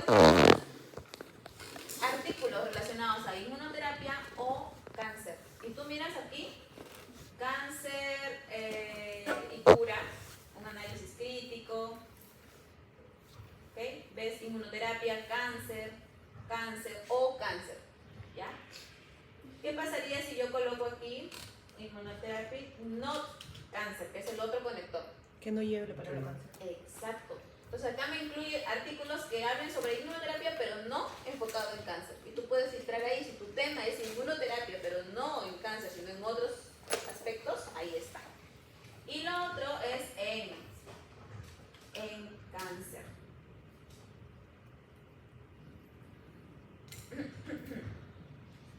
tú buscas artículos relacionados a inmunoterapia o cáncer. Y tú miras aquí, cáncer y cura, un análisis crítico. ¿Okay? ¿Ves? Inmunoterapia, cáncer, cáncer o cáncer. ¿Ya? ¿Qué pasaría si yo coloco aquí inmunoterapia, no cáncer, que es el otro conector? Que no lleve la palabra cáncer. Exacto. Entonces acá me incluye artículos que hablen sobre inmunoterapia, pero no enfocado en cáncer. Y tú puedes filtrar ahí, si tu tema es inmunoterapia, pero no en cáncer, sino en otros aspectos, ahí está. Y lo otro es en cáncer.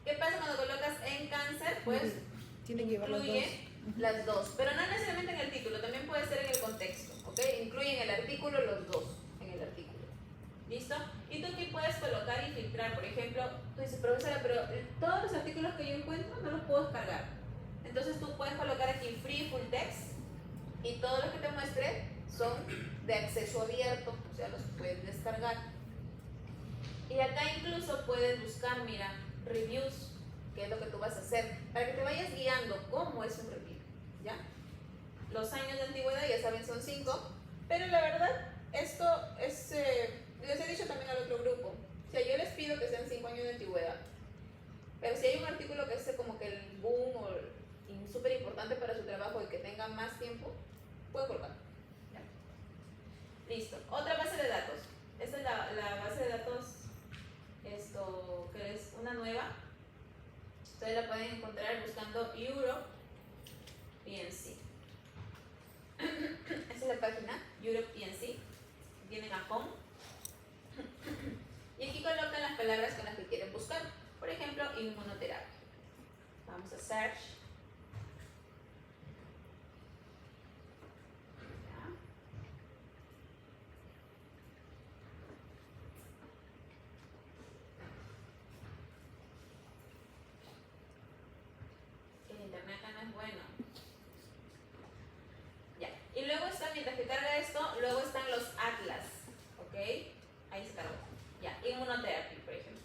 ¿Qué pasa cuando colocas en cáncer? Pues tiene que llevar las dos. Incluye las dos, pero no necesariamente en el título, también puede ser en el contexto, ¿ok? Incluye en el artículo los dos, en el artículo. ¿Listo? Y tú aquí puedes colocar y filtrar, por ejemplo, tú dices, profesora, pero todos los artículos que yo encuentro no los puedo descargar. Entonces tú puedes colocar aquí free full text y todos los que te muestre son de acceso abierto, o sea, los puedes descargar. Y acá incluso puedes buscar, mira, reviews, que es lo que tú vas a hacer, para que te vayas guiando cómo es un review, ¿ya? Los años de antigüedad, ya saben, son 5, pero la verdad, esto es, les he dicho también al otro grupo, o sea, yo les pido que sean 5 años de antigüedad, pero si hay un artículo que es como que el boom o súper importante para su trabajo y que tenga más tiempo, puedo colocarlo, ¿ya? Listo. Otra base de datos. Esta es la base de datos, esto que es una nueva. Ustedes la pueden encontrar buscando Europe PNC. Esa es la página, Europe PNC. Vienen a Home. Y aquí colocan las palabras con las que quieren buscar. Por ejemplo, inmunoterapia. Vamos a search. El internet acá no es bueno. Ya. Y luego está, mientras que carga esto, luego están los atlas. ¿Ok? Ahí se cargó. Ya. Inmunoterapia, por ejemplo.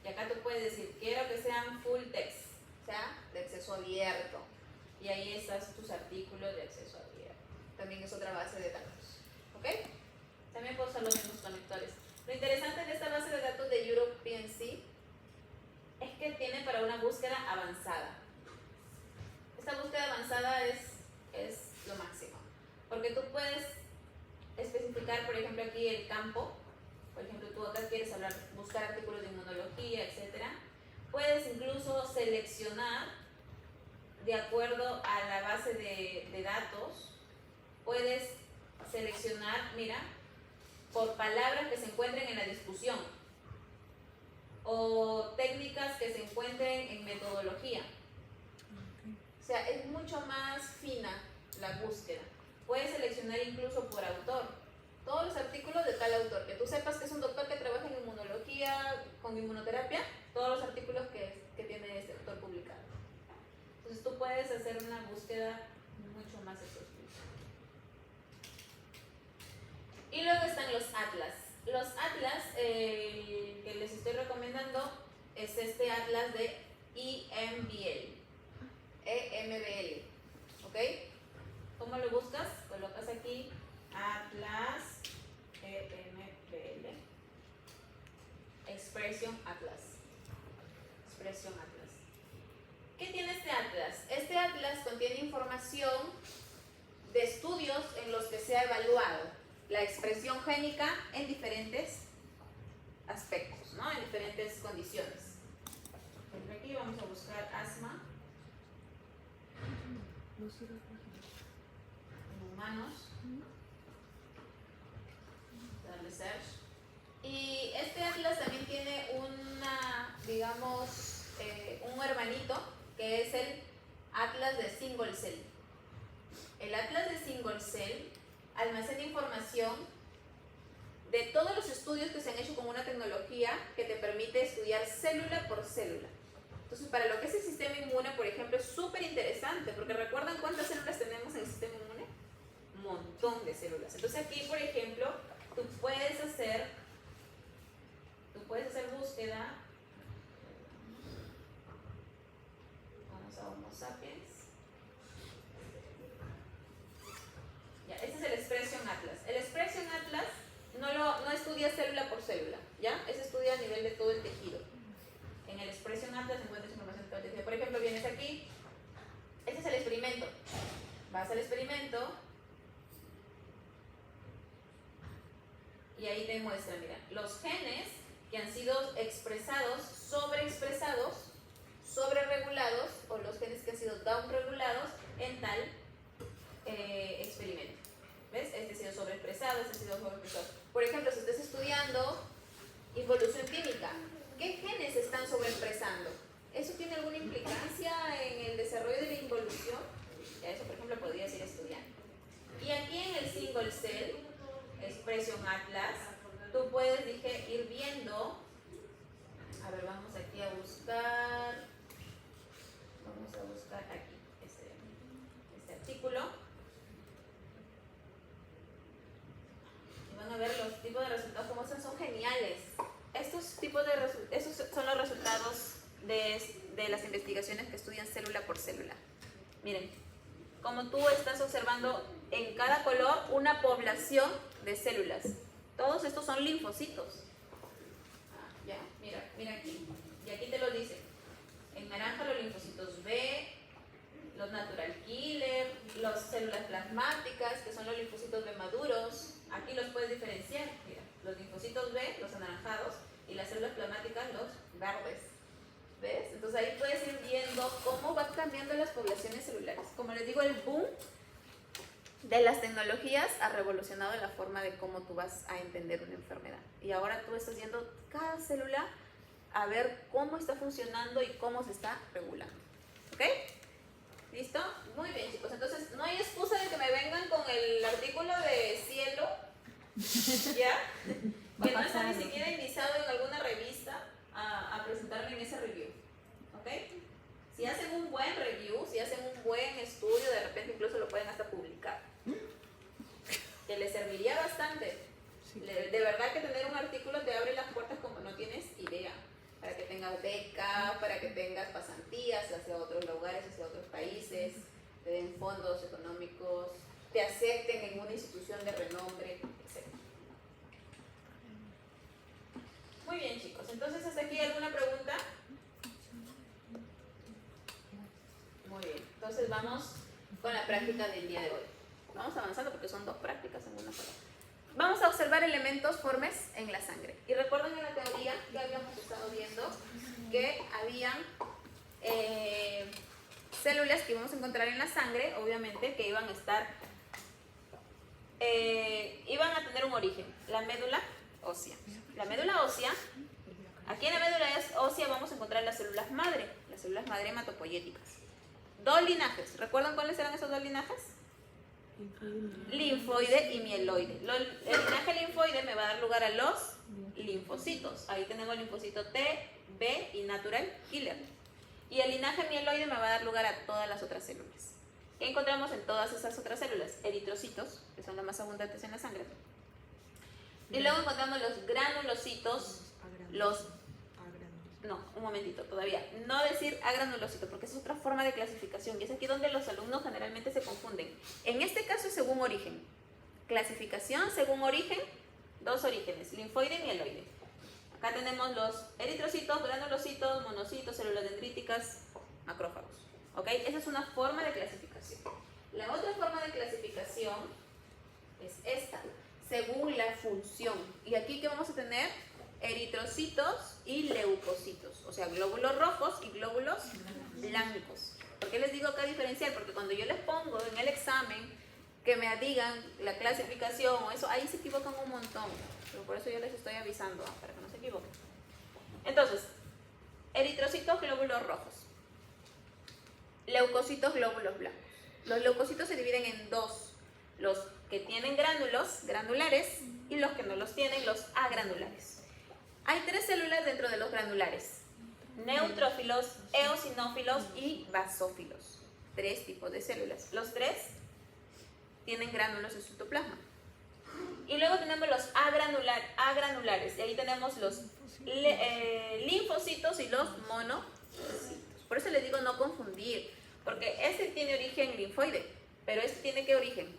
Y acá tú puedes decir, quiero que sean full text, o sea, de acceso abierto. Y ahí estás tus artículos de acceso abierto. También es otra base de datos. ¿Ok? También puedo usar los mismos conectores. Lo interesante de esta base de datos de Europe PNC es que tiene para una búsqueda avanzada. Esta búsqueda avanzada es lo máximo. Porque tú puedes especificar, por ejemplo, aquí el campo. Por ejemplo, tú acá quieres buscar artículos de inmunología, etc. Puedes incluso seleccionar de acuerdo a la base de datos. Puedes seleccionar, mira, por palabras que se encuentren en la discusión o técnicas que se encuentren en metodología. O sea, es mucho más fina la búsqueda. Puedes seleccionar incluso por autor. Todos los artículos de tal autor, que tú sepas que es un doctor que trabaja en inmunología, con inmunoterapia, todos los artículos que tiene este autor publicado. Entonces tú puedes hacer una búsqueda mucho más exhaustiva. Y luego están los atlas. Los atlas que les estoy recomendando es este atlas de EMBL. EMBL. ¿Ok? ¿Cómo lo buscas? Colocas aquí Atlas EMBL. Expression Atlas. Expression Atlas. ¿Qué tiene este atlas? Este atlas contiene información de estudios en los que se ha evaluado la expresión génica en diferentes aspectos, ¿no? En diferentes condiciones. Por aquí vamos a buscar asma en humanos. Darle search. Y este atlas también tiene una, digamos, un hermanito que es el atlas de single cell. El atlas de single cell almacena información de todos los estudios que se han hecho con una tecnología que te permite estudiar célula por célula. Entonces, para lo que es el sistema inmune, por ejemplo, es súper interesante, porque ¿recuerdan cuántas células tenemos en el sistema inmune? Un montón de células. Entonces aquí, por ejemplo, tú puedes hacer puedes hacer búsqueda. Vamos a Homo sapiens. Ya, este es el Expression Atlas. El Expression Atlas no estudia célula por célula, ¿ya? Ese estudia a nivel de todo el tejido. En el Expression Atlas encuentras información de todo el tejido. Por ejemplo, vienes aquí, este es el experimento. Vas al experimento y ahí te muestra, mira, los genes que han sido expresados, sobreexpresados, sobreregulados, o los genes que han sido downregulados en tal experimento. ¿Ves? Este ha sido sobreexpresado, este ha sido sobreexpresado. Por ejemplo, si estás estudiando involución química, ¿qué genes están sobreexpresando? ¿Eso tiene alguna implicancia en el desarrollo de la involución? Ya eso, por ejemplo, podrías ir estudiando. Y aquí en el Single Cell Expression Atlas, tú puedes, dije, ir viendo. A ver, vamos aquí a buscar. Vamos a buscar aquí este artículo. Y van a ver los tipos de resultados como son geniales. Estos son los resultados de las investigaciones que estudian célula por célula. Miren, como tú estás observando en cada color una población de células. Todos estos son linfocitos. Ya, mira aquí. Y aquí te lo dice. En naranja los linfocitos B, los natural killer, las células plasmáticas, que son los linfocitos B maduros. Aquí los puedes diferenciar. Mira, los linfocitos B, los anaranjados, y las células plasmáticas, los verdes. ¿Ves? Entonces ahí puedes ir viendo cómo van cambiando las poblaciones celulares. Como les digo, el boom de las tecnologías ha revolucionado la forma de cómo tú vas a entender una enfermedad. Y ahora tú estás viendo cada célula a ver cómo está funcionando y cómo se está regulando. ¿Ok? ¿Listo? Muy bien, chicos. Entonces, no hay excusa de que me vengan con el artículo de cielo, ¿ya? Que no está ni siquiera indicado en alguna revista a presentarme en ese review. ¿Ok? Si hacen un buen review, si hacen un buen estudio, de repente incluso lo pueden hasta publicar. Que les serviría bastante. De verdad que tener un artículo te abre las puertas como no tienes idea. Para que tengas beca, para que tengas pasantías hacia otros lugares, hacia otros países, te den fondos económicos, te acepten en una institución de renombre, etc. Muy bien, chicos. Entonces, ¿hasta aquí alguna pregunta? Muy bien. Entonces, vamos con la práctica del día de hoy. Vamos avanzando porque son 2 prácticas en una sola. Vamos a observar elementos formes en la sangre. Y recuerden en la teoría que habíamos estado viendo que habían células que íbamos a encontrar en la sangre, obviamente, que iban a estar, iban a tener un origen, la médula ósea. La médula ósea, aquí en la médula ósea vamos a encontrar las células madre hematopoyéticas. 2 linajes. ¿Recuerdan cuáles eran esos 2 linajes? Linfoide y mieloide. El linaje linfoide me va a dar lugar a los linfocitos. Ahí tenemos linfocito T, B y natural killer. Y el linaje mieloide me va a dar lugar a todas las otras células. ¿Qué encontramos en todas esas otras células? Eritrocitos, que son los más abundantes en la sangre. Y luego encontramos los granulocitos, no, un momentito, todavía. No decir agranulocito, porque esa es otra forma de clasificación y es aquí donde los alumnos generalmente se confunden. En este caso es según origen. Clasificación según origen, 2 orígenes, linfoide y mieloide. Acá tenemos los eritrocitos, granulocitos, monocitos, células dendríticas, macrófagos. ¿Ok? Esa es una forma de clasificación. La otra forma de clasificación es esta, según la función. Y aquí, ¿qué vamos a tener? Eritrocitos y leucocitos, o sea, glóbulos rojos y glóbulos blancos. ¿Por qué les digo acá diferenciar? Porque cuando yo les pongo en el examen que me digan la clasificación o eso, ahí se equivocan un montón. Pero por eso yo les estoy avisando, para que no se equivoquen. Entonces, eritrocitos, glóbulos rojos. Leucocitos, glóbulos blancos. Los leucocitos se dividen en 2. Los que tienen gránulos, granulares, y los que no los tienen, los agranulares. Hay 3 células dentro de los granulares: neutrófilos, eosinófilos y basófilos. 3 tipos de células. Los 3 tienen gránulos en su citoplasma. Y luego tenemos los agranulares. Y ahí tenemos los linfocitos y los monocitos. Por eso les digo no confundir. Porque este tiene origen linfoide. Pero este tiene ¿qué origen?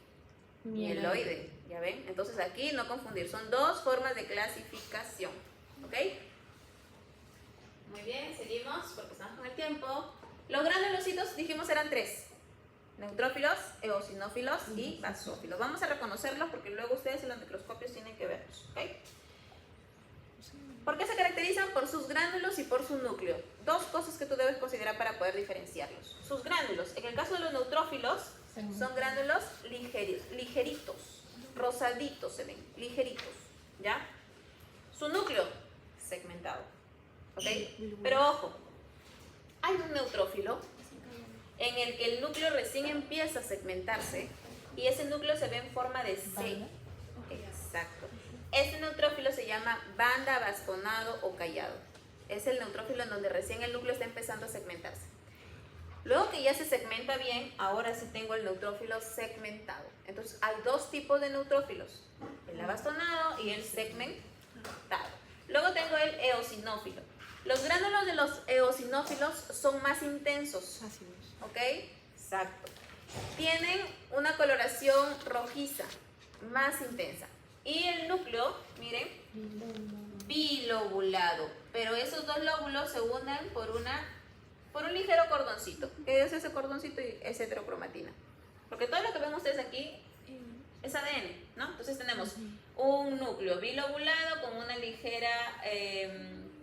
Mieloide. ¿Ya ven? Entonces aquí no confundir. Son dos formas de clasificación. ¿Ok? Muy bien, seguimos porque estamos con el tiempo. Los granulocitos dijimos eran 3. Neutrófilos, eosinófilos y basófilos. Vamos a reconocerlos porque luego ustedes en los microscopios tienen que verlos. ¿Okay? ¿Por qué se caracterizan? Por sus gránulos y por su núcleo. Dos cosas que tú debes considerar para poder diferenciarlos. Sus gránulos. En el caso de los neutrófilos, son gránulos ligeritos, rosaditos se ven, ligeritos. ¿Ya? Su núcleo, segmentado. ¿Ok? Pero ojo, hay un neutrófilo en el que el núcleo recién empieza a segmentarse y ese núcleo se ve en forma de C. Exacto. Este neutrófilo se llama banda, bastonado o callado. Es el neutrófilo en donde recién el núcleo está empezando a segmentarse. Luego que ya se segmenta bien, ahora sí tengo el neutrófilo segmentado. Entonces hay dos tipos de neutrófilos, el abastonado y el segmentado. Luego tengo el eosinófilo. Los gránulos de los eosinófilos son más intensos. ¿Ok? Exacto. Tienen una coloración rojiza, más intensa. Y el núcleo, miren, bilobulado. Pero esos dos lóbulos se unen por un ligero cordoncito. ¿Qué es ese cordoncito? Es heterocromatina. Porque todo lo que ven ustedes aquí es ADN, ¿no? Entonces tenemos un núcleo bilobulado con una ligera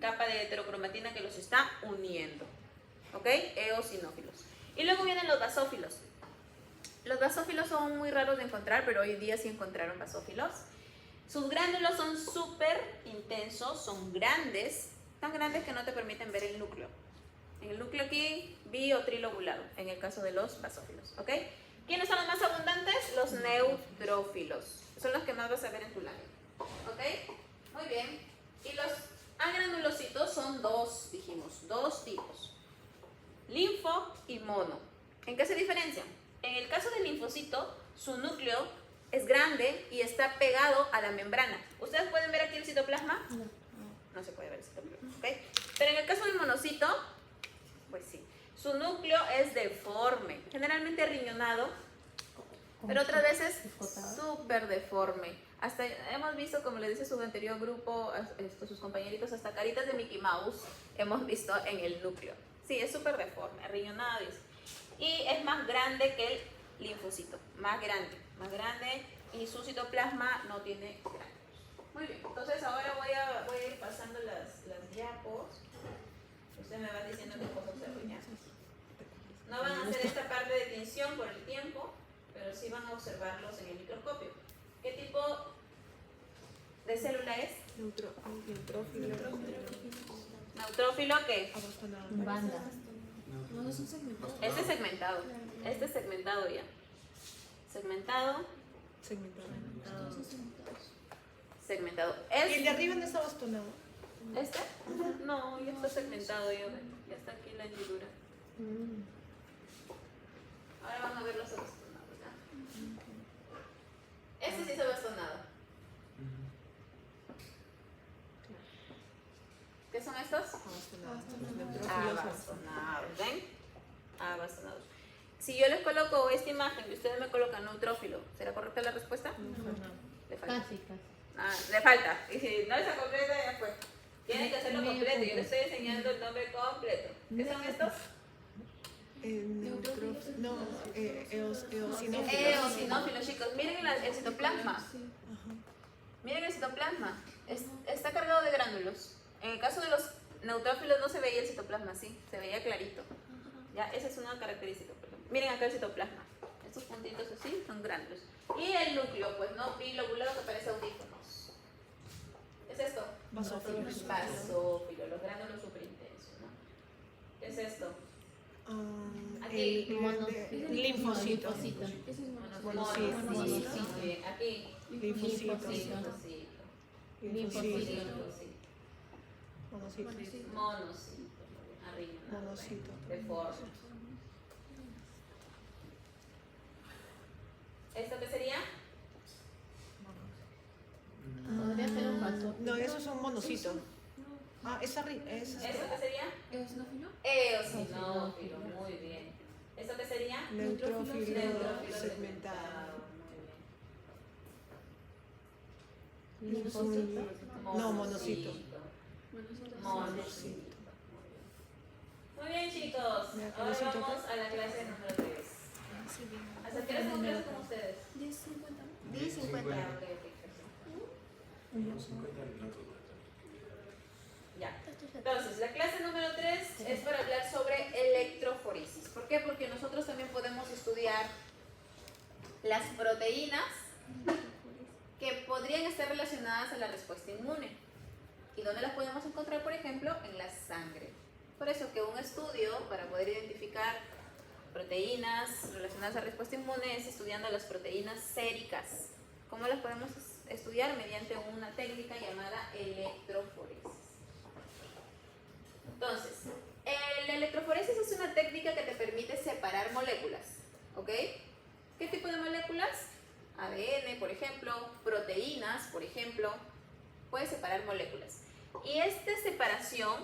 capa de heterocromatina que los está uniendo. ¿Ok? Eosinófilos. Y luego vienen los basófilos. Los basófilos son muy raros de encontrar, pero hoy día sí encontraron basófilos. Sus gránulos son súper intensos, son grandes, tan grandes que no te permiten ver el núcleo. En el núcleo aquí, bi o trilobulado, en el caso de los basófilos. ¿Ok? ¿Quiénes son los más abundantes? Los neutrófilos. Son los que más vas a ver en tu lámina. ¿Ok? Muy bien. Y los agranulocitos son dos, dijimos, dos tipos. Linfo y mono. ¿En qué se diferencian? En el caso del linfocito, su núcleo es grande y está pegado a la membrana. ¿Ustedes pueden ver aquí el citoplasma? No se puede ver el citoplasma. ¿Okay? Pero en el caso del monocito, pues sí. Su núcleo es deforme, generalmente riñonado, pero otras veces súper deforme. Hasta hemos visto, como les dice su anterior grupo, sus compañeritos, hasta caritas de Mickey Mouse hemos visto en el núcleo. Sí, es súper deforme, riñonado. Y es más grande que el linfocito, más grande y su citoplasma no tiene gránulos. Muy bien, entonces ahora voy a ir pasando las diapos. Usted me va diciendo qué cosas observan. No van a hacer esta parte de tinción por el tiempo, pero sí van a observarlos en el microscopio. ¿Qué tipo de célula es? Neutrófilo. ¿Neutrófilo qué? Banda. Este es segmentado. Este es segmentado ya. Segmentado. Segmentado. ¿Y el de arriba no está bastonado? ¿Este? No, ya está segmentado ya. Ya está aquí la hendidura. Ahora van a ver los abastonados, ¿ya? Este sí es abastonado. ¿Qué son estos? Abastonados. ¿Ven? Abastonados. Si yo les coloco esta imagen y ustedes me colocan neutrófilo, ¿será correcta la respuesta? Le falta. Casi. Le falta. Y si no está completa, ya fue. Tienen que hacerlo completo. Yo les estoy enseñando el nombre completo. ¿Qué son estos? Eosinófilos. Eosinófilos, chicos. Miren el citoplasma. Miren el citoplasma. Está cargado de gránulos. En el caso de los neutrófilos no se veía el citoplasma así, se veía clarito. Ya, esa es una característica. Por ejemplo. Miren acá el citoplasma. Estos puntitos así son gránulos. Y el núcleo, pues no, bilobulado que parece audífonos. ¿Qué es esto? Basófilo. Basófilo, los gránulos superintensos, ¿no? ¿Qué es esto? Aquí. Linfocito. Monocito. Muy bien, aquí. Linfocito. Monocito. Arriba. Monocito. Deforme. ¿Esto qué sería? un monocito. Ah, es arriba. ¿Eso qué sería? ¿Eosinófilo? Eosinófilo, muy bien. ¿Eso qué sería? Neutrófilo Neutrófilo segmentado. Muy bien. No, monocito. Monocito. Muy bien, chicos. Mira, ¿qué Ahora necesito vamos a la clase número 3. ¿Hasta qué hora tengo clase con ustedes? 10:50. 10:50. Ok, perfecto. Ya. Entonces, la clase número 3 es para hablar sobre electroforesis. ¿Por qué? Porque nosotros también podemos estudiar las proteínas que podrían estar relacionadas a la respuesta inmune. ¿Y dónde las podemos encontrar? Por ejemplo, en la sangre. Por eso que un estudio para poder identificar proteínas relacionadas a la respuesta inmune es estudiando las proteínas séricas. ¿Cómo las podemos estudiar? Mediante una técnica llamada electroforesis. Entonces, la electroforesis es una técnica que te permite separar moléculas, ¿ok? ¿Qué tipo de moléculas? ADN, por ejemplo, proteínas, por ejemplo. Puedes separar moléculas. Y esta separación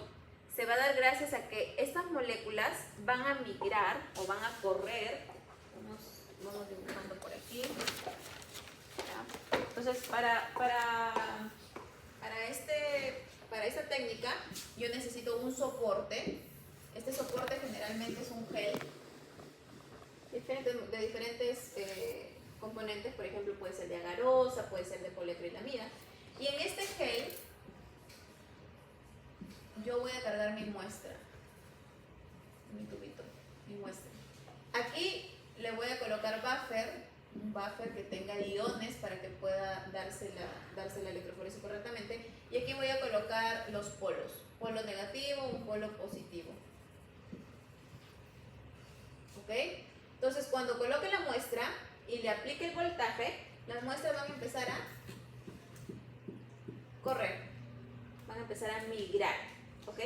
se va a dar gracias a que estas moléculas van a migrar o van a correr. Vamos dibujando por aquí. ¿Ya? Entonces, para esta técnica yo necesito un soporte. Este soporte generalmente es un gel de diferentes componentes. Por ejemplo, puede ser de agarosa, puede ser de poliacrilamida. Y en este gel yo voy a cargar mi muestra, mi tubito, mi muestra. Aquí le voy a colocar un buffer que tenga iones para que pueda darse la electroforesis correctamente. Y aquí voy a colocar los polos, polo negativo, un polo positivo. ¿Ok? Entonces, cuando coloque la muestra y le aplique el voltaje, las muestras van a empezar a correr, van a empezar a migrar, ¿ok?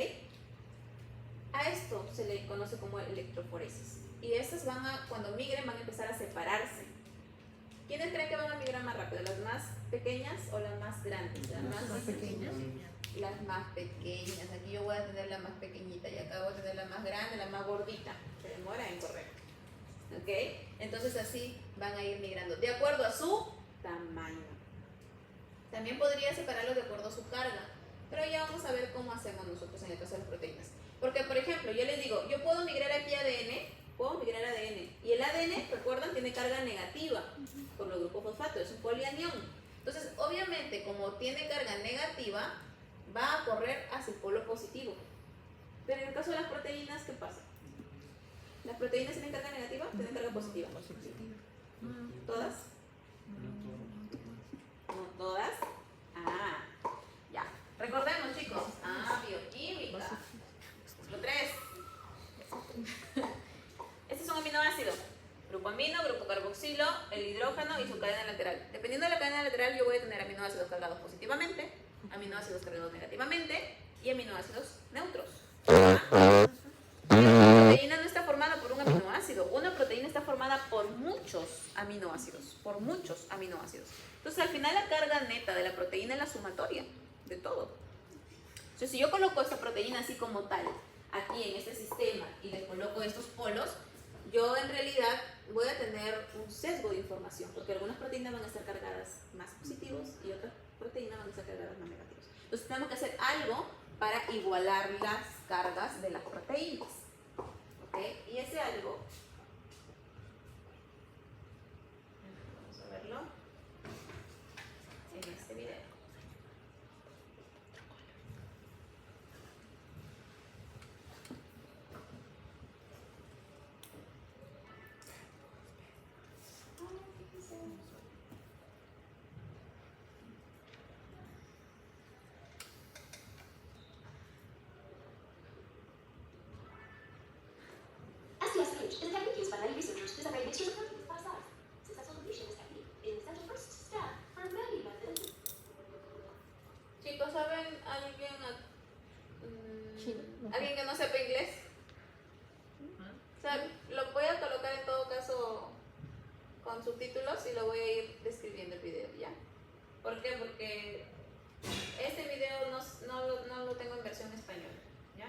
A esto se le conoce como electroforesis. Y estas cuando migren, van a empezar a separarse. ¿Quiénes creen que van a migrar más rápido? ¿Las más pequeñas o las más grandes? Las más pequeñas. Las más pequeñas. Aquí yo voy a tener la más pequeñita y acá voy a tener la más grande, la más gordita. Se demora en correr. ¿Ok? Entonces así van a ir migrando, de acuerdo a su tamaño. También podría separarlos de acuerdo a su carga, pero ya vamos a ver cómo hacemos nosotros en el caso de las proteínas. Porque, por ejemplo, yo les digo, yo puedo migrar aquí ADN, y el ADN, recuerdan, tiene carga negativa por los grupos fosfato, es un polianión. Entonces, obviamente, como tiene carga negativa, va a correr hacia el polo positivo. Pero en el caso de las proteínas, ¿qué pasa? ¿Las proteínas tienen carga negativa? ¿Tienen carga positiva? ¿Todas? ¿No todas? Ah, ya. Recordemos, chicos. Bioquímica. Lo 3. Este es un aminoácido. Grupo amino, grupo carboxilo, el hidrógeno y su cadena lateral. Dependiendo de la cadena lateral, yo voy a tener aminoácidos cargados positivamente, aminoácidos cargados negativamente y aminoácidos neutros. Una proteína no está formada por un aminoácido. Una proteína está formada por muchos aminoácidos. Por muchos aminoácidos. Entonces, al final, la carga neta de la proteína es la sumatoria de todo. Entonces, si yo coloco esta proteína así como tal, aquí en este sistema, y le coloco estos polos, yo en realidad voy a tener un sesgo de información, porque algunas proteínas van a estar cargadas más positivos y otras proteínas van a estar cargadas más negativos. Entonces, tenemos que hacer algo para igualar las cargas de las proteínas. ¿Ok? Y ese algo, vamos a verlo en este video. SPSH is a technique used by many researchers to separate mixtures of proteins by size. Successful deletion is technique is the first step for many methods. Chicos, ¿saben alguien que no sepa inglés? O sea, lo voy a colocar en todo caso con subtítulos y lo voy a ir describiendo el video, ¿ya? ¿Por qué? Porque este video no tengo en versión española, ¿ya?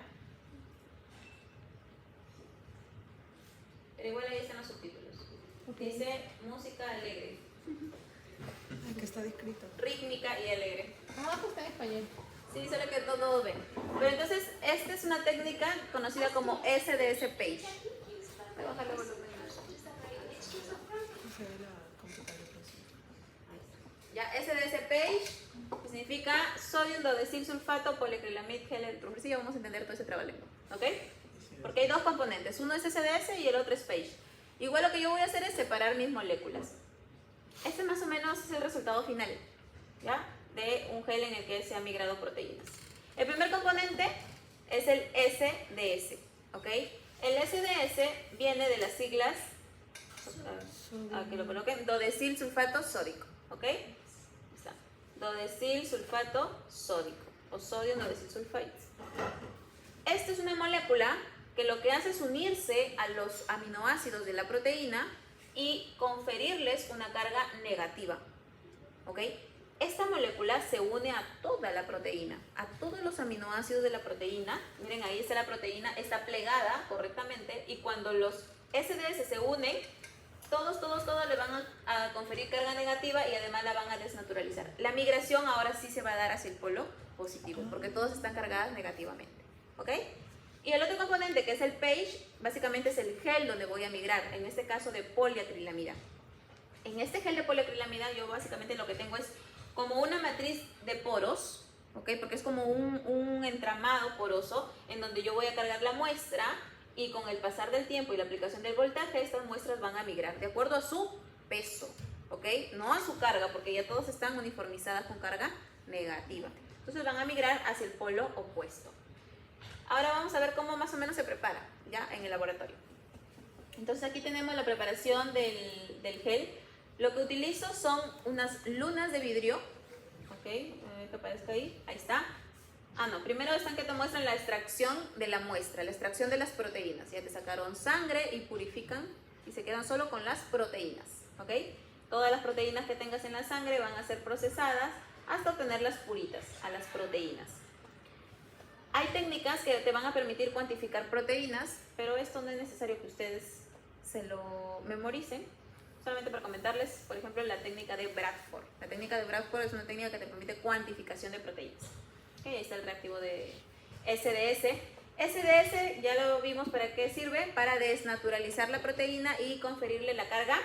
Pero igual ahí están los subtítulos. Dice música alegre, Ay, que está descrito. rítmica y alegre. Abajo está en español. Sí, solo que todos ven. Pero entonces, esta es una técnica conocida como SDS Page. Voy a bajarle el volumen. Se ve la computadora. Ya, SDS Page, que significa sodium dodesil sulfato poliacrilamid gel electrofor. Sí, ya vamos a entender todo ese trabalenguas, ¿ok? Porque hay dos componentes, uno es SDS y el otro es Page. Igual lo que yo voy a hacer es separar mis moléculas. Este más o menos es el resultado final, ¿ya? De un gel en el que se han migrado proteínas. El primer componente es el SDS, ¿ok? El SDS viene de las siglas, que lo coloquen, dodesil sulfato sódico, ¿ok? Ahí está. Dodesil sulfato sódico o sodio dodesil sulfate. Esta es una molécula que lo que hace es unirse a los aminoácidos de la proteína y conferirles una carga negativa, ¿ok? Esta molécula se une a toda la proteína, a todos los aminoácidos de la proteína. Miren, ahí está la proteína, está plegada correctamente y cuando los SDS se unen, todos le van a conferir carga negativa y además la van a desnaturalizar. La migración ahora sí se va a dar hacia el polo positivo, porque todas están cargadas negativamente, ¿ok? Y el otro componente, que es el Page, básicamente es el gel donde voy a migrar, en este caso de poliacrilamida. En este gel de poliacrilamida yo básicamente lo que tengo es como una matriz de poros, ¿ok? Porque es como un entramado poroso en donde yo voy a cargar la muestra y con el pasar del tiempo y la aplicación del voltaje, estas muestras van a migrar de acuerdo a su peso, ¿ok? No a su carga, porque ya todas están uniformizadas con carga negativa. Entonces van a migrar hacia el polo opuesto. Ahora vamos a ver cómo más o menos se prepara ya en el laboratorio. Entonces aquí tenemos la preparación del gel. Lo que utilizo son unas lunas de vidrio, ok, que aparezca ahí, ahí está. No, primero están que te muestran la extracción de la muestra, la extracción de las proteínas. Ya te sacaron sangre y purifican y se quedan solo con las proteínas, ok. Todas las proteínas que tengas en la sangre van a ser procesadas hasta obtenerlas puritas, a las proteínas. Hay técnicas que te van a permitir cuantificar proteínas, pero esto no es necesario que ustedes se lo memoricen. Solamente para comentarles, por ejemplo, la técnica de Bradford. La técnica de Bradford es una técnica que te permite cuantificación de proteínas. Okay, ahí está el reactivo de SDS. SDS ya lo vimos para qué sirve, para desnaturalizar la proteína y conferirle la carga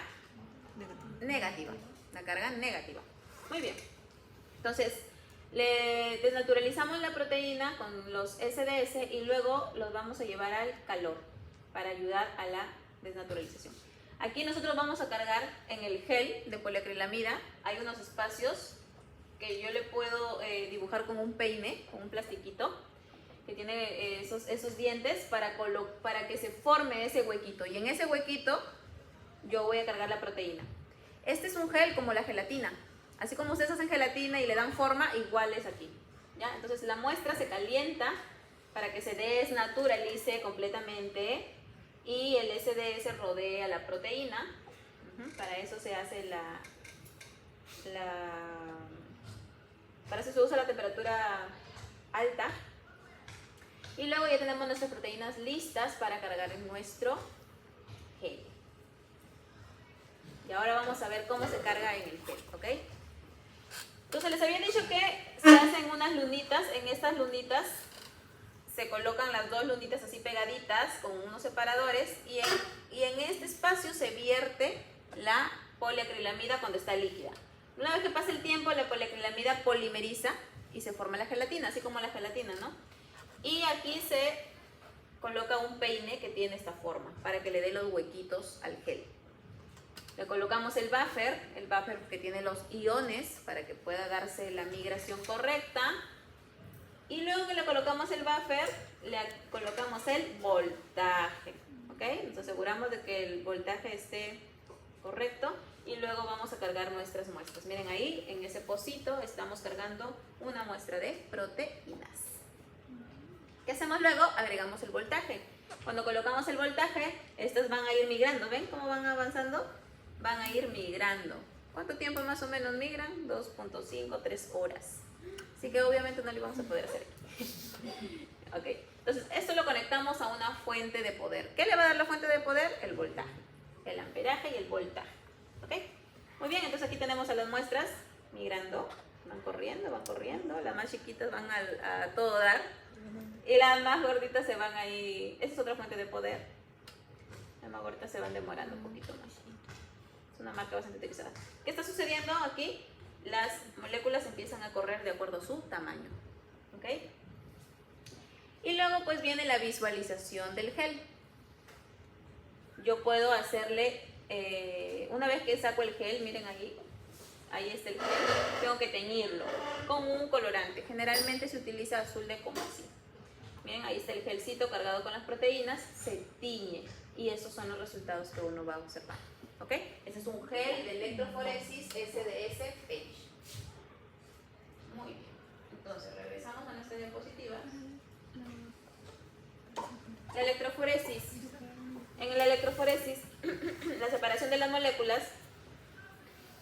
negativa. La carga negativa. Muy bien. Entonces, le desnaturalizamos la proteína con los SDS y luego los vamos a llevar al calor para ayudar a la desnaturalización. Aquí nosotros vamos a cargar en el gel de poliacrilamida, hay unos espacios que yo le puedo dibujar con un peine, con un plastiquito, que tiene esos dientes para que se forme ese huequito. Y en ese huequito yo voy a cargar la proteína. Este es un gel como la gelatina. Así como ustedes hacen gelatina y le dan forma, igual es aquí, ¿ya? Entonces la muestra se calienta para que se desnaturalice completamente y el SDS rodea la proteína. Para eso se hace para eso se usa la temperatura alta. Y luego ya tenemos nuestras proteínas listas para cargar en nuestro gel. Y ahora vamos a ver cómo se carga en el gel, ¿ok? Entonces les había dicho que se hacen unas lunitas. En estas lunitas se colocan las dos lunitas así pegaditas con unos separadores y en este espacio se vierte la poliacrilamida cuando está líquida. Una vez que pasa el tiempo, la poliacrilamida polimeriza y se forma la gelatina, así como la gelatina, ¿no? Y aquí se coloca un peine que tiene esta forma para que le dé los huequitos al gel. Le colocamos el buffer que tiene los iones para que pueda darse la migración correcta. Y luego que le colocamos el buffer, le colocamos el voltaje. ¿Ok? Nos aseguramos de que el voltaje esté correcto. Y luego vamos a cargar nuestras muestras. Miren ahí, en ese pocito estamos cargando una muestra de proteínas. ¿Qué hacemos luego? Agregamos el voltaje. Cuando colocamos el voltaje, estas van a ir migrando. ¿Ven cómo van avanzando? Van a ir migrando. ¿Cuánto tiempo más o menos migran? 2.5, 3 horas. Así que obviamente no lo vamos a poder hacer. Ok, entonces esto lo conectamos a una fuente de poder. ¿Qué le va a dar la fuente de poder? El voltaje, el amperaje y el voltaje. Ok, muy bien, entonces aquí tenemos a las muestras migrando, van corriendo, las más chiquitas van a todo dar y las más gorditas se van ahí. Esa es otra fuente de poder. Las más gorditas se van demorando un poquito más. Es una marca bastante utilizada. ¿Qué está sucediendo aquí? Las moléculas empiezan a correr de acuerdo a su tamaño. ¿Ok? Y luego pues viene la visualización del gel. Yo puedo hacerle, una vez que saco el gel, miren ahí está el gel, tengo que teñirlo con un colorante. Generalmente se utiliza azul de coma así. Miren, ahí está el gelcito cargado con las proteínas, se tiñe y esos son los resultados que uno va a observar. ¿Ok? Este es un gel de electroforesis SDS Page. Muy bien. Entonces, regresamos a nuestra diapositiva. La electroforesis. En la electroforesis, la separación de las moléculas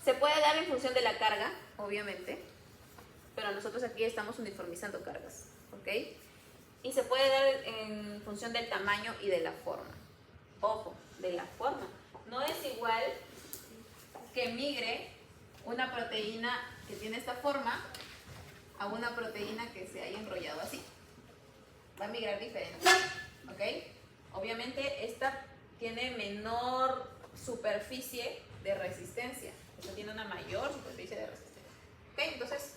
se puede dar en función de la carga, obviamente, pero nosotros aquí estamos uniformizando cargas, ¿ok? Y se puede dar en función del tamaño y de la forma. Ojo, de la forma. No es igual que migre una proteína que tiene esta forma a una proteína que se haya enrollado así. Va a migrar diferente, ¿ok? Obviamente esta tiene menor superficie de resistencia. Esta tiene una mayor superficie de resistencia. ¿Ok? Entonces,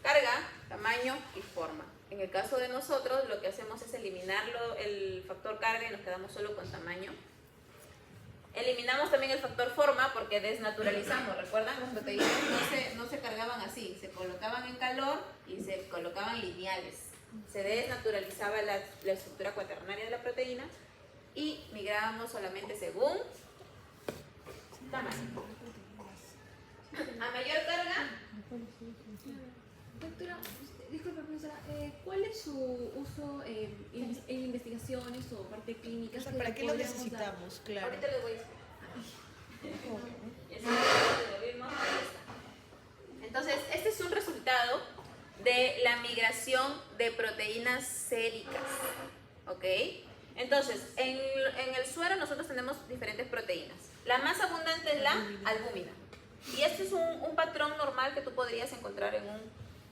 carga, tamaño y forma. En el caso de nosotros, lo que hacemos es eliminarlo, el factor carga, y nos quedamos solo con tamaño. Eliminamos también el factor forma porque desnaturalizamos. ¿Recuerdan? Las proteínas no se cargaban así, se colocaban en calor y se colocaban lineales. Se desnaturalizaba la estructura cuaternaria de la proteína y migrábamos solamente según tamaño. A mayor carga, Doctora, disculpa profesora, ¿cuál es su uso en investigaciones o parte clínica? O sea, ¿para qué lo necesitamos? Claro. ahorita les voy a explicar. Entonces, este es un resultado de la migración de proteínas séricas. ¿Ok? Entonces, en el suero nosotros tenemos diferentes proteínas. La más abundante es la albúmina. Y este es un patrón normal que tú podrías encontrar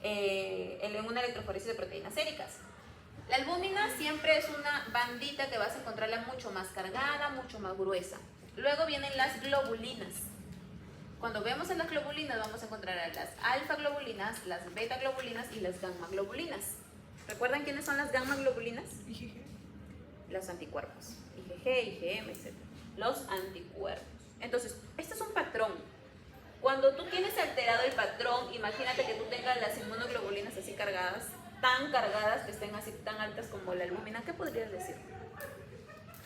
en una electroforesis de proteínas séricas. La albúmina siempre es una bandita que vas a encontrarla mucho más cargada, mucho más gruesa. Luego vienen las globulinas. Cuando vemos en las globulinas vamos a encontrar a las alfa globulinas, las beta globulinas y las gamma globulinas. ¿Recuerdan quiénes son las gamma globulinas? IgG. Los anticuerpos. IgG, IgM, etc. Los anticuerpos. Entonces, este es un patrón. Cuando tú tienes alterado el patrón, imagínate que tú tengas las inmunoglobulinas así cargadas, tan cargadas, que estén así tan altas como la albúmina. ¿Qué podrías decir?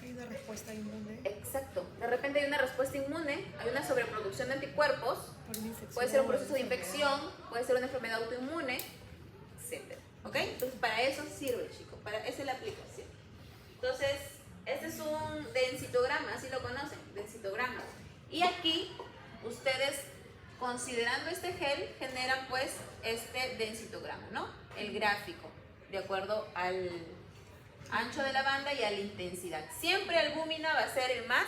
Hay una respuesta inmune Exacto. De repente hay una respuesta inmune, hay una sobreproducción de anticuerpos, por una infección. puede ser un proceso de infección, puede ser una enfermedad autoinmune, etc. ¿Ok? Entonces, para eso sirve, chicos. Esa es la aplicación. Entonces, este es un densitograma, así lo conocen, densitograma. Y aquí, ustedes, considerando este gel, generan pues este densitograma, ¿no? El gráfico, de acuerdo al ancho de la banda y a la intensidad. Siempre albúmina va a ser el más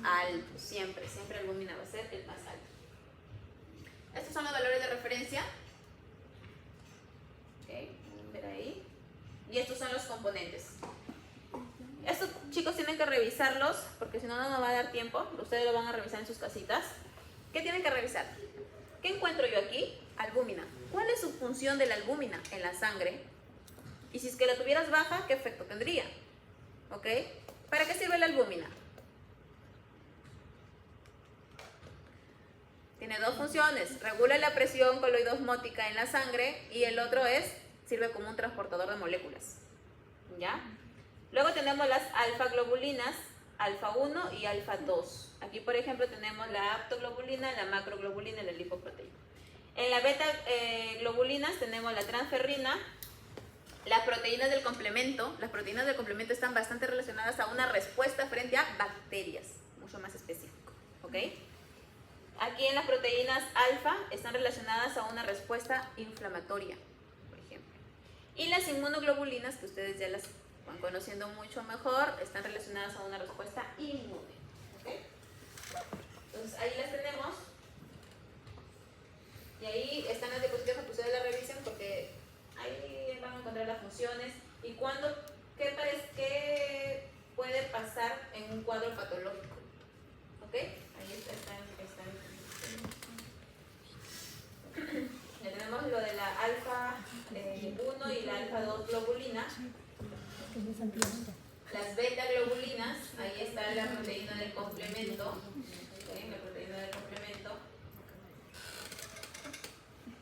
alto, siempre albúmina va a ser el más alto. Estos son los valores de referencia. Ok, pueden ver ahí. Y estos son los componentes. Estos, chicos, tienen que revisarlos porque si no, no nos va a dar tiempo. Ustedes lo van a revisar en sus casitas. ¿Qué tienen que revisar? ¿Qué encuentro yo aquí? Albúmina. ¿Cuál es su función de la albúmina en la sangre? Y si es que la tuvieras baja, ¿qué efecto tendría? ¿Ok? ¿Para qué sirve la albúmina? Tiene dos funciones. Regula la presión coloidosmótica en la sangre y el otro sirve como un transportador de moléculas. ¿Ya? Luego tenemos las alfa globulinas, alfa 1 y alfa 2. Aquí, por ejemplo, tenemos la aptoglobulina, la macroglobulina y la lipoproteína. En la beta globulinas tenemos la transferrina, las proteínas del complemento. Las proteínas del complemento están bastante relacionadas a una respuesta frente a bacterias, mucho más específico. ¿Ok? Aquí en las proteínas alfa están relacionadas a una respuesta inflamatoria. Y las inmunoglobulinas, que ustedes ya las van conociendo mucho mejor, están relacionadas a una respuesta inmune. ¿Ok? Entonces ahí las tenemos. Y ahí están las diapositivas que puse de la revisión porque ahí van a encontrar las funciones y qué puede pasar en un cuadro patológico. ¿Ok? Ahí están. Ya tenemos lo de la alfa 1 y la alfa 2 globulina. Las beta globulinas, ahí está la proteína del complemento. ¿Ok? La proteína del complemento.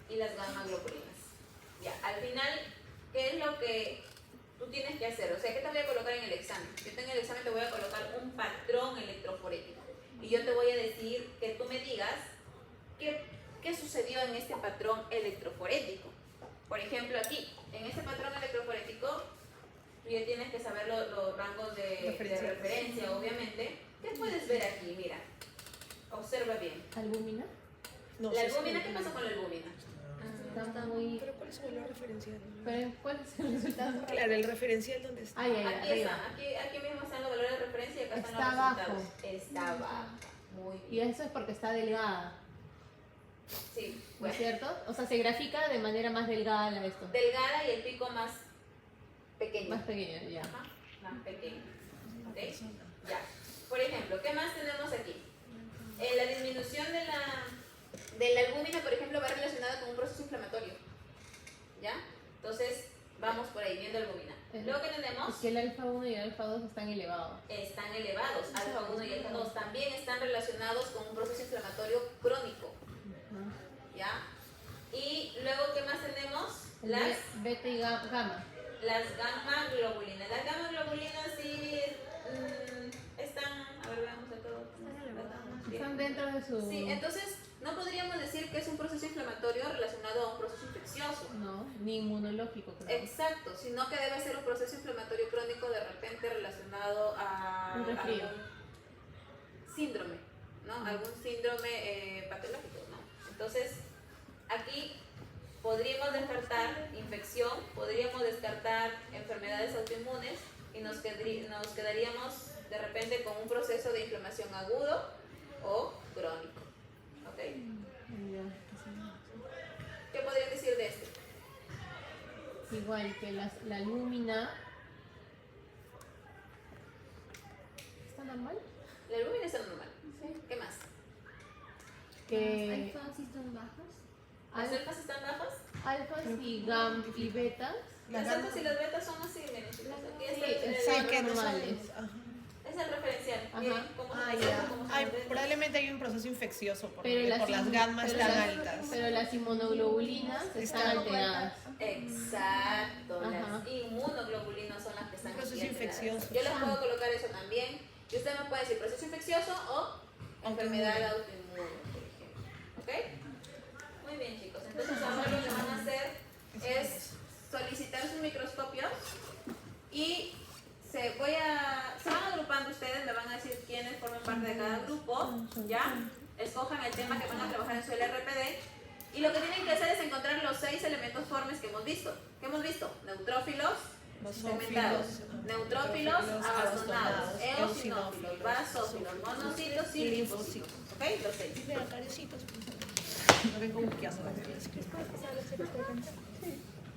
Y las gamma globulinas. Ya, al final, ¿qué es lo que tú tienes que hacer? O sea, ¿qué te voy a colocar en el examen? Yo en el examen te voy a colocar un patrón electroforético. Y yo te voy a decir que tú me digas qué sucedió en este patrón electroforético. Por ejemplo, aquí, en este patrón electroforético, tú ya tienes que saber los rangos de referencia, obviamente. ¿Qué puedes ver aquí? Mira, observa bien. ¿Albúmina? No La sé si- albúmina, ¿qué pasó con la albúmina? Está muy... ¿Pero cuál es su valor referencial? ¿Pero cuál es el resultado? Claro, el referencial donde está. Ay, ay, Aquí arriba. están, aquí mismo están los valores de referencia y acá están Está los abajo. resultados. Está baja. Muy Y bien. eso es porque está delgada, Sí, ¿no bueno. es cierto? O sea, se grafica de manera más delgada la esto. Delgada y el pico más pequeño. Más pequeña, ya. Ajá, más pequeño. ¿Ok? Ya. Por ejemplo, ¿qué más tenemos aquí? La disminución de la albúmina, por ejemplo, va relacionada con un proceso inflamatorio. ¿Ya? Entonces, vamos por ahí viendo albúmina. Luego que tenemos, Es que el alfa 1 y el alfa 2 están elevados. están elevados. Alfa 1 y alfa 2 también están relacionados con un proceso inflamatorio crónico. ¿No? ¿Ya? Y luego, ¿qué más tenemos? El Las beta y gamma. gamma globulinas. Las gamma globulinas sí están, a ver, veamos acá. Están dentro de su... Sí, entonces no podríamos decir que es un proceso inflamatorio relacionado a un proceso infeccioso. No, ni inmunológico, creo. Exacto, sino que debe ser un proceso inflamatorio crónico de repente relacionado a Un resfrío. algún síndrome, ¿no? Algún síndrome patológico, ¿no? Entonces, aquí podríamos descartar infección, podríamos descartar enfermedades autoinmunes y nos quedaríamos de repente con un proceso de inflamación agudo o crónico. ¿Ok? Ya, ¿Qué podrían decir de esto? igual que la albúmina. ¿Está normal? La albúmina está normal. ¿Qué más? Que ¿Alfas sí están bajas? ¿Las alfas están bajas? alfas y betas Las alfas y las betas son así, miren, chicos. Aquí está Sí, el, son que no son- normales. ajá. es el referencial. Ajá. Bien, ¿cómo Ah, se ya. llama? ¿Cómo se Ay, llama? probablemente hay un proceso infeccioso por Pero las gammas tan altas. Pero las inmunoglobulinas están Están alteradas. Exacto, Ajá. las inmunoglobulinas son las que están Proceso aquí alteradas. infeccioso. Yo les puedo colocar eso también. Y usted me puede decir proceso infeccioso o enfermedad autoinmune, por ejemplo. ¿Ok? Muy bien, chicos. Entonces ahora lo que van a hacer es solicitar sus microscopios y se van agrupando ustedes, me van a decir quiénes forman parte de cada grupo, ¿ya? Escojan el tema que van a trabajar en su LRPD y lo que tienen que hacer es encontrar los 6 elementos formes que hemos visto. ¿Qué hemos visto? Neutrófilos, segmentados, neutrófilos, abastonados, eosinófilos, basófilos, monocitos y linfocitos. ¿Ok? Los 6. Vean, carecitos. No vengo buqueando.